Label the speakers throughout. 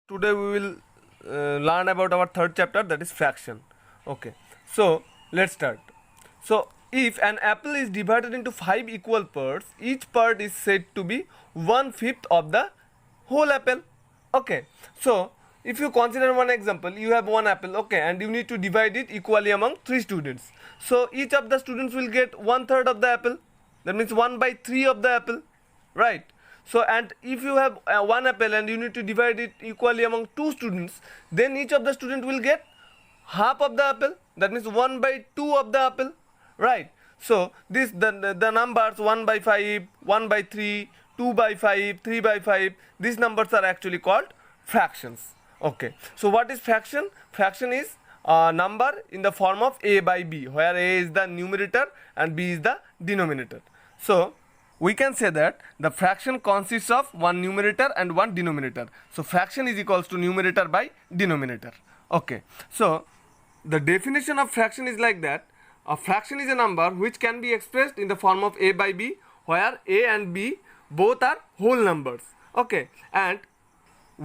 Speaker 1: Today we will learn about our third chapter, that is fraction. Okay, so let's start. So if an apple is divided into 5 equal parts, each part is said to be 1/5 of the whole apple. Okay, so if you consider one example, you have one apple, okay, and you need to divide it equally among 3 students. So each of the students will get 1/3 of the apple. That means 1/3 of the apple, right? So and if you have one apple and you need to divide it equally among 2 students, then each of the student will get half of the apple. That means 1/2 of the apple, right? So this the numbers 1/5, 1/3, 2/5, 3/5, these numbers are actually called fractions. Okay, so what is fraction? Fraction is a number in the form of a by b, where a is the numerator and b is the denominator. So we can say that the fraction consists of one numerator and one denominator. So fraction is equals to numerator by denominator. Okay, so the definition of fraction is like that: a fraction is a number which can be expressed in the form of a by b, where a and b both are whole numbers. Okay, and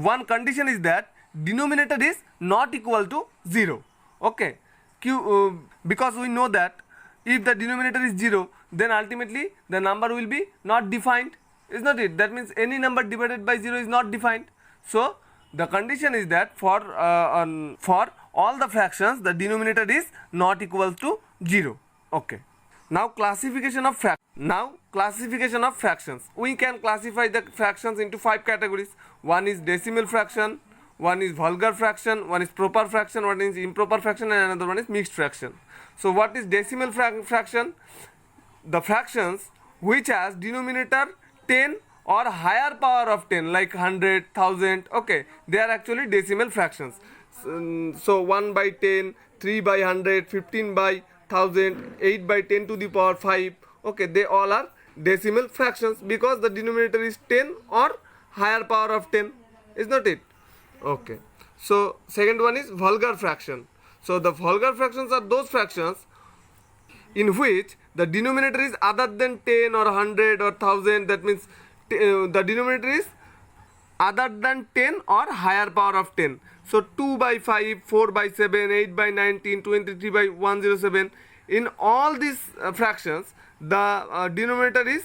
Speaker 1: one condition is that denominator is not equal to 0. Okay, because we know that if the denominator is 0, then ultimately the number will be not defined, is not it? That means any number divided by 0 is not defined. So the condition is that for all the fractions, the denominator is not equal to 0. Okay, now classification of fractions. We can classify the fractions into 5 categories. One is decimal fraction, one is vulgar fraction, one is proper fraction, one is improper fraction, and another one is mixed fraction. So what is decimal fraction? The fractions which has denominator 10 or higher power of 10, like 100, 1000, okay, they are actually decimal fractions. So 1/10, 3/100, 15/1000, 8/10 to the power 5, okay, they all are decimal fractions because the denominator is 10 or higher power of 10, is not it? Okay, so second one is vulgar fraction. So the vulgar fractions are those fractions in which the denominator is other than 10 or 100 or 1000. That means the denominator is other than 10 or higher power of 10. So 2/5, 4/7, 8/19, 23/107. In all these fractions, the denominator is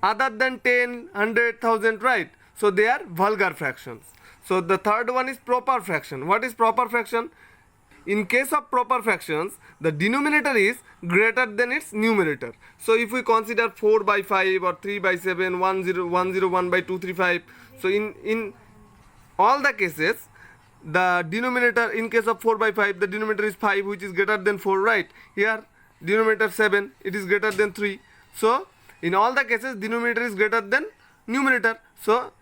Speaker 1: other than 10, 100, 1000, right? So they are vulgar fractions. So the third one is proper fraction. What is proper fraction? In case of proper fractions, the denominator is greater than its numerator. So if we consider 4/5 or 3/7, 101/235, so in all the cases, the denominator, in case of 4/5, the denominator is 5, which is greater than 4, right? Here denominator 7, it is greater than 3. So in all the cases, denominator is greater than numerator. So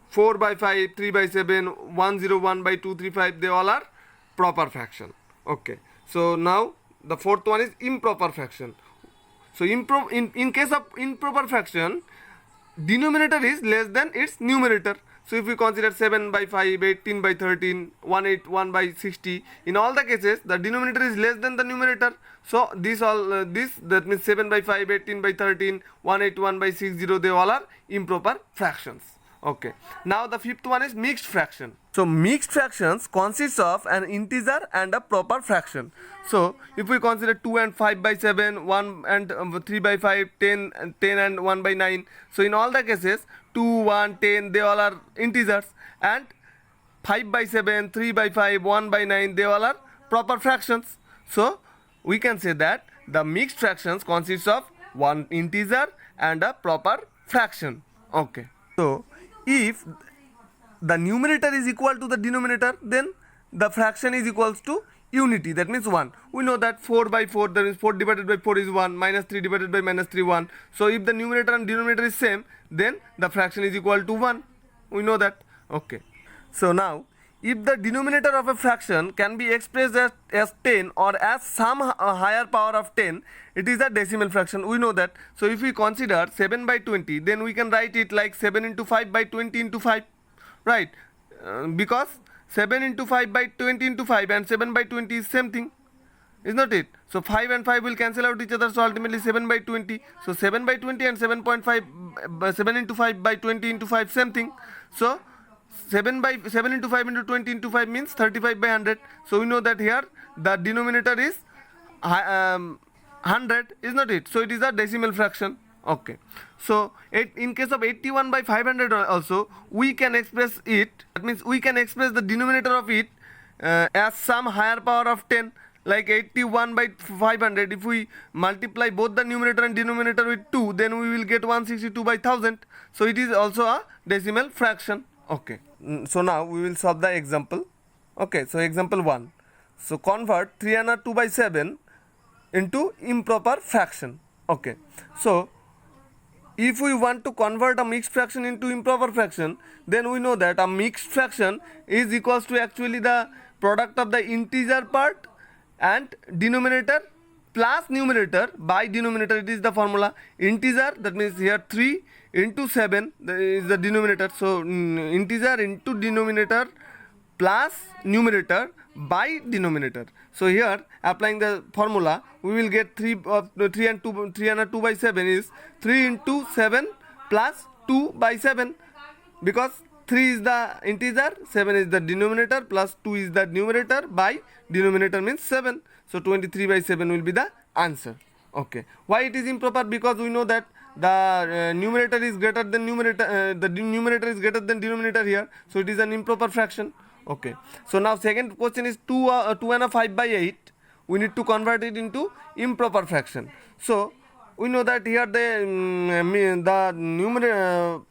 Speaker 1: 4/5, 3/7, 101/235, they all are proper fraction. Okay, so now the fourth one is improper fraction. So in case of improper fraction, denominator is less than its numerator. So if we consider 7/5, 18/13, 181/60, in all the cases the denominator is less than the numerator. So that means 7/5, 18/13, 181/60, they all are improper fractions. Okay, now the fifth one is mixed fraction. So mixed fractions consists of an integer and a proper fraction. So if we consider 2 and 5/7, 1 and 3/5, 10 and 1/9, so in all the cases 2, 1, 10, they all are integers, and 5/7, 3/5, 1/9, they all are proper fractions. So we can say that the mixed fractions consists of one integer and a proper fraction. Okay, so if the numerator is equal to the denominator, then the fraction is equals to unity, that means 1. We know that 4/4, that means 4 divided by 4 is 1, -3 divided by -3, 1. So if the numerator and denominator is same, then the fraction is equal to 1. We know that. Okay, so now if the denominator of a fraction can be expressed as 10 or as some higher power of 10, it is a decimal fraction. We know that. So if we consider 7/20, then we can write it like 7 into 5/20 into 5, right? Because 7 into 5/20 into 5 and 7/20 is same thing, is not it? So 5 and 5 will cancel out each other, so ultimately 7/20. So 7/20 and 7.5, 7 into 5/20 into 5, same thing. So 7 into 5 into 20 into 5 means 35 by 100. So we know that here the denominator is 100, is not it? So it is a decimal fraction. Okay. So in case of 81 by 500 also, we can express it. That means we can express the denominator of it as some higher power of 10, like 81 by 500. If we multiply both the numerator and denominator with 2, then we will get 162 by 1000. So it is also a decimal fraction. Okay. So now we will solve the example. Okay. So example 1. So convert 3 and 2 by 7 into improper fraction. Okay. So if we want to convert a mixed fraction into improper fraction, then we know that a mixed fraction is equals to actually the product of the integer part and denominator plus numerator by denominator. It is the formula. Integer, that means here 3 into 7 is the denominator. So integer into denominator plus numerator by denominator. So here applying the formula, we will get 3 and 2 by 7 is 3 into 7 plus 2 by 7, because 3 is the integer, 7 is the denominator, plus 2 is the numerator, by denominator means 7. So 23 by 7 will be the answer. Okay. Why it is improper? Because we know that the numerator is greater than numerator, the numerator is greater than denominator here. So it is an improper fraction. Okay. So now second question is 2 and 5 by 8. We need to convert it into improper fraction. So we know that here the numerator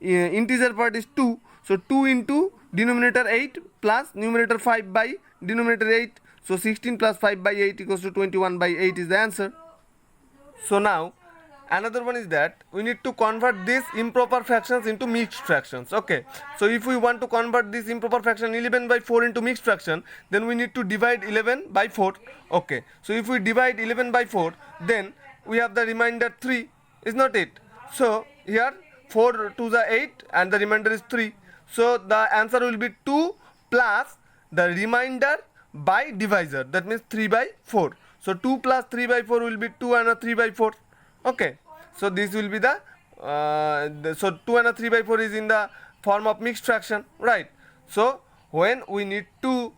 Speaker 1: integer part is 2. So 2 into denominator 8 plus numerator 5 by denominator 8. So 16 plus 5 by 8 equals to 21 by 8 is the answer. So now another one is that we need to convert these improper fractions into mixed fractions. Okay. So if we want to convert this improper fraction 11 by 4 into mixed fraction, then we need to divide 11 by 4. Okay. So if we divide 11 by 4, then we have the remainder 3, is not it? So here 4 to the 8 and the remainder is 3. So the answer will be 2 plus the remainder by divisor, that means 3 by 4. So 2 plus 3 by 4 will be 2 and 3 by 4. Okay. So this will be the so 2 and 3 by 4 is in the form of mixed fraction, right? So when we need to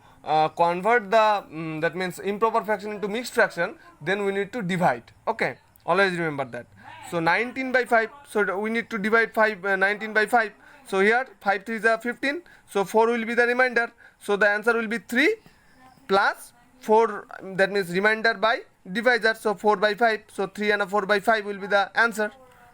Speaker 1: convert the that means improper fraction into mixed fraction, then we need to divide. Okay, always remember that. So 19 by 5, so we need to divide 19 by 5. So here 5 3s are 15, so 4 will be the remainder. So the answer will be 3 plus 4, that means remainder by divisor. So 4 by 5, so 3 and 4 by 5 will be the answer.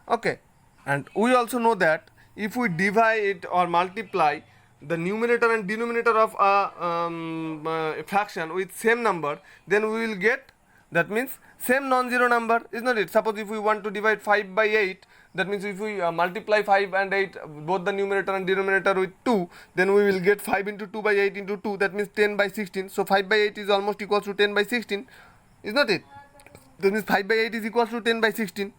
Speaker 1: Okay. And we also know that if we divide or multiply the numerator and denominator of a fraction with same number, then we will get, that means same non-zero number, is not it? Suppose if we want to divide 5 by 8, that means if we multiply 5 and 8, both the numerator and denominator with 2, then we will get 5 into 2 by 8 into 2, that means 10 by 16. So 5 by 8 is almost equal to 10 by 16, is not it? That means 5 by 8 is equal to 10 by 16.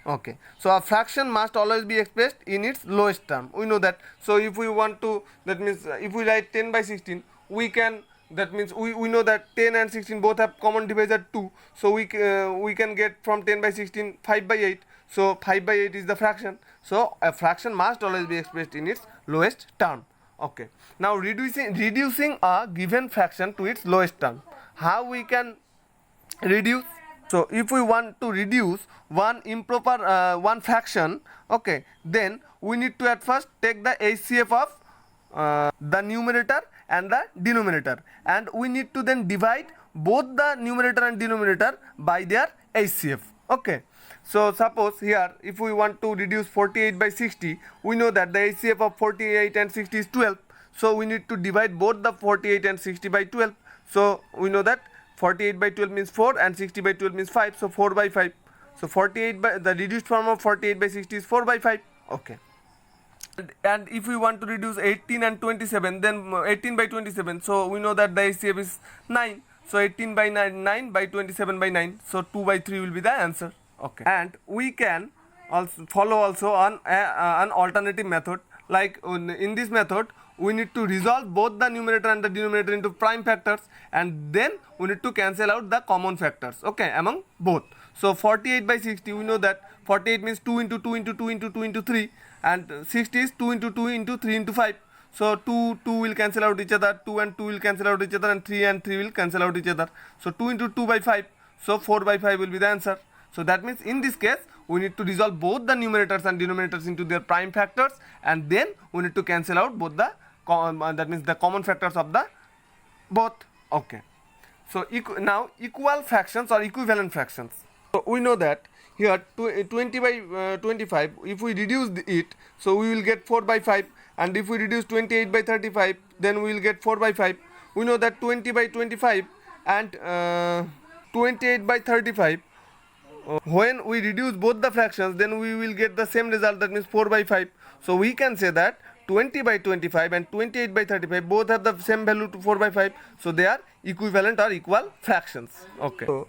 Speaker 1: Okay. So a fraction must always be expressed in its lowest term. We know that. So if we want to, that means if we write 10 by 16, we can, that means we know that 10 and 16 both have common divisor 2. So we can get from 10 by 16 5 by 8. So 5 by 8 is the fraction. So a fraction must always be expressed in its lowest term. Okay. Now reducing a given fraction to its lowest term. How we can reduce? So if we want to reduce one improper one fraction, okay, then we need to at first take the HCF of the numerator and the denominator, and we need to then divide both the numerator and denominator by their HCF. Okay. So suppose here if we want to reduce 48 by 60, we know that the HCF of 48 and 60 is 12. So we need to divide both the 48 and 60 by 12. So we know that 48 by 12 means 4 and 60 by 12 means 5, so 4 by 5. So 48 by, the reduced form of 48 by 60 is 4 by 5. Okay. And if we want to reduce 18 and 27, then 18 by 27, so we know that the HCF is 9. So 18 by 9 by 27 by 9, so 2 by 3 will be the answer. Okay. And we can also follow also on an alternative method. Like in this method, we need to resolve both the numerator and the denominator into prime factors, and then we need to cancel out the common factors, okay, among both. So 48 by 60, we know that 48 means 2 into 2 into 2 into 2 into 3, and 60 is 2 into 2 into 3 into 5. So 2 will cancel out each other, 2 and 2 will cancel out each other, and 3 will cancel out each other. So 2 into 2 by 5, so 4 by 5 will be the answer. So that means in this case we need to resolve both the numerators and denominators into their prime factors, and then we need to cancel out both the that means the common factors of the both. Okay. So now equal fractions or equivalent fractions. So we know that here 20 by 25, if we reduce it, so we will get 4 by 5, and if we reduce 28 by 35, then we will get 4 by 5. We know that 20 by 25 and 28 by 35, when we reduce both the fractions, then we will get the same result, that means 4 by 5. So we can say that 20 by 25 and 28 by 35 both have the same value to 4 by 5, so they are equivalent or equal fractions. Okay. So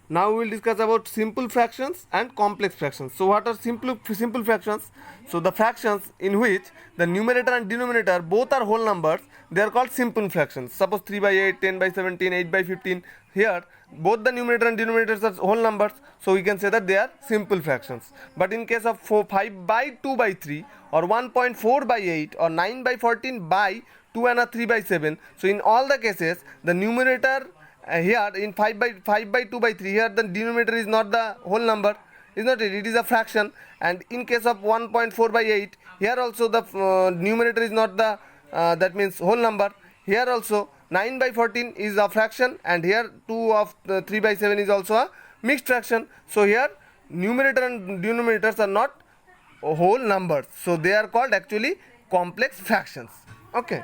Speaker 1: now we will discuss about simple fractions and complex fractions. So what are simple fractions? So the fractions in which the numerator and denominator both are whole numbers, they are called simple fractions. Suppose 3 by 8, 10 by 17, 8 by 15. Here both the numerator and denominators are whole numbers, so we can say that they are simple fractions. But in case of 5 by 2 by 3 or 1.4 by 8 or 9 by 14 by 2 and 3 by 7, so in all the cases the numerator here in 5 by 2 by 3, here the denominator is not the whole number, is not it is a fraction. And in case of 1.4 by 8, here also the numerator is not the that means whole number. Here also 9 by 14 is a fraction, and here 2 of 3 by 7 is also a mixed fraction. So here numerator and denominators are not whole numbers, so they are called actually complex fractions. Okay.